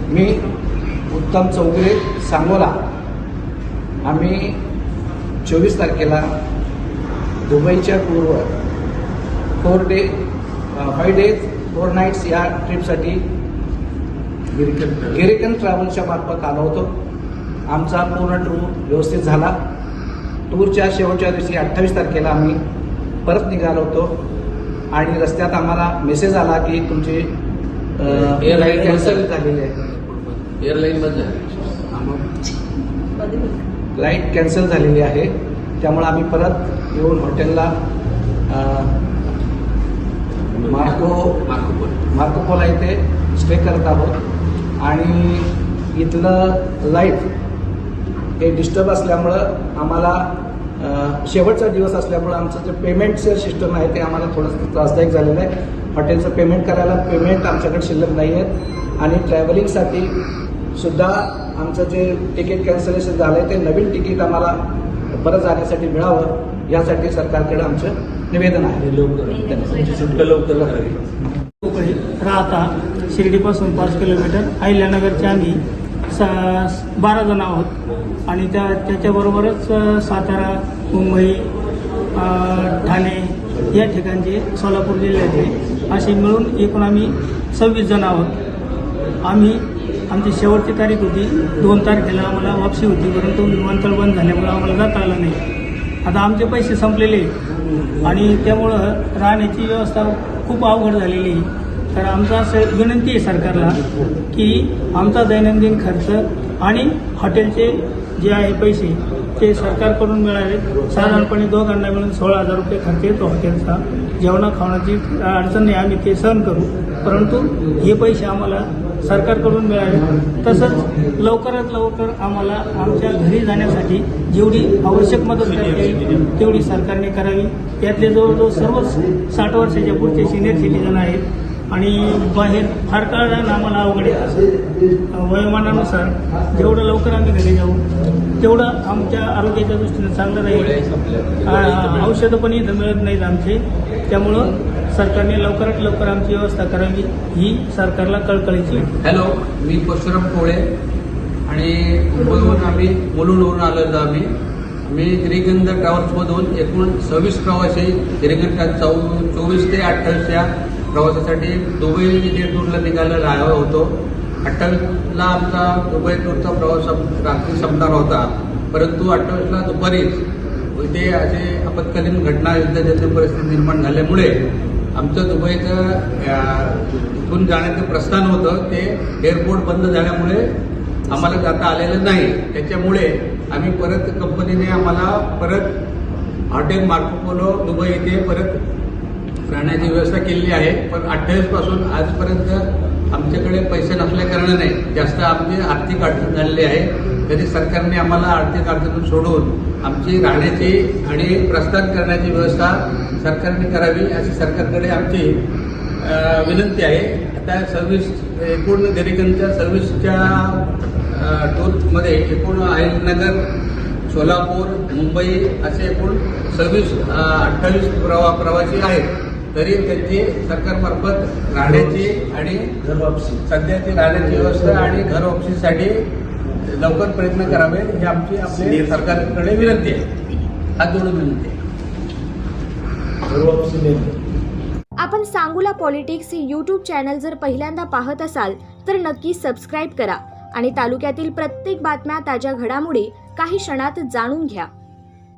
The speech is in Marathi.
मी उत्तम चौगुले सांगोला। आम्ही 24 तारखेला दुबईच्या टूरवर 5 days 4 nights या ट्रिपसाठी गिरिकन ट्रॅव्हल्सच्या मार्फत आलो होतो। आमचा पूर्ण टूर व्यवस्थित झाला। टूरच्या शेवटच्या दिवशी 28 तारखेला आम्ही परत निघालो होतो आणि रस्त्यात आम्हाला मेसेज आला की तुमची एअरलाईन कॅन्सल झालेली आहे। फ्लाईट कॅन्सल झालेली आहे, त्यामुळे आम्ही परत येऊन हॉटेलला मार्कोपोला इथे स्टे करत आहोत आणि इथलं लाईफ हे डिस्टर्ब असल्यामुळं आम्हाला शेवटचा दिवस असल्यामुळं आमचं जे पेमेंटचं सिस्टम आहे ते आम्हाला थोडंसं त्रासदायक झालेलं आहे। हॉटेलचं पेमेंट करायला पेमेंट आमच्याकडे शिल्लक नाही आहेत आणि ट्रॅव्हलिंगसाठी सुद्धा आमचं जे तिकीट कॅन्सलेशन झालं आहे ते नवीन तिकीट आम्हाला परत जाण्यासाठी मिळावं यासाठी सरकारकडे आमचं निवेदन आहे। राहता शिर्डीपासून 5 किलोमीटर अहिल्यानगरचे आम्ही 12 जण आहोत आणि त्याच्याबरोबरच सातारा, मुंबई, ठाणे या ठिकाणचे, सोलापूर जिल्ह्याचे असे मिळून एकूण आम्ही 26 जण आहोत। आमची शेवटची तारीख होती 2 तारखेला आम्हाला वापसी होती, परंतु विमानतळ बंद झाल्यामुळे आम्हाला जाता आलं नाही। आता आमचे पैसे संपलेले आणि त्यामुळं राहण्याची व्यवस्था खूप अवघड झालेली आहे। तर आमचं असं विनंती आहे सरकारला की आमचा दैनंदिन खर्च आणि हॉटेलचे जे आहे पैसे ते सरकारकडून मिळावे। साधारणपणे दोघांना मिळून 16,000 रुपये खर्च येतो हॉटेलचा। जेवणा खावण्याची अडचण नाही, आम्ही ते सहन करू, परंतु हे पैसे आम्हाला सरकारकडून मिळावे। तसंच लवकरात लवकर आम्हाला आमच्या घरी जाण्यासाठी जेवढी आवश्यक मदत करता येईल तेवढी सरकारने करावी। यातले जवळजवळ सर्व 60 वर्षाच्या पुढचे सिनियर सिटीजन आहेत आणि बाहेर फार काळ जाणं आम्हाला अवघड आहे। वयोमानानुसार जेवढं लवकर आम्ही घरी जाऊ तेवढं आमच्या आरोग्याच्या दृष्टीने चांगलं राहील। औषधं पण इथं मिळत नाहीत आमचे, त्यामुळं सरकारने लवकरात लवकर आमची व्यवस्था करावी ही सरकारला कळकळीची। हॅलो, मी परशुराम कोळे आणि मुंबईवरून आम्ही मुलुंडवरून आलेलो आम्ही गिरिकंद ट्रॅव्हल्समधून एकूण 26 प्रवासी गिरिकंद 24 ते 28 या प्रवासासाठी दुबई इथे टूरला निघालेला होतो। 28ला आमचा दुबई टूरचा प्रवास रात्री संपणार होता, परंतु 28ला दुपारीच इथे असे आपत्कालीन घटना, युद्धजन्य परिस्थिती निर्माण झाल्यामुळे आमचं दुबईचं इथून जाण्याचं प्रस्थान होतं ते एअरपोर्ट बंद झाल्यामुळे आम्हाला जाता आलेलं नाही। त्याच्यामुळे आम्ही परत कंपनीने आम्हाला परत हॉटेल मार्कोपोलो दुबई इथे परत राहण्याची व्यवस्था केलेली आहे। पण 28 पासून आजपर्यंत आमच्याकडे पैसे नसल्याकारणाने जास्त आमची आर्थिक अडचण झालेली आहे। तरी सरकारने आम्हाला आर्थिक अडचण सोडून आमची राहण्याची आणि प्रस्थान करण्याची व्यवस्था सरकारने करावी अशी सरकारकडे आमची विनंती आहे। आता एकूण गिरिकंदच्या सर्व्हिसच्या टूरमध्ये एकूण अहिल्यानगर, सोलापूर, मुंबई असे एकूण 28 प्रवासी आहेत। तरी त्यांची सरकारमार्फत राहण्याची आणि सध्याची राहण्याची व्यवस्था आणि घर वापसीसाठी लवकर प्रयत्न करावे ही आमची आपली सरकारकडे विनंती आहे। हात जोडून विनंती आहे। आपण सांगोला पॉलिटिक्स यूट्यूब चॅनल जर पहिल्यांदा पाहत असाल तर नक्की सबस्क्राईब करा आणि तालुक्यातील प्रत्येक बातम्या, ताज्या घडामोडी काही क्षणात जाणून घ्या।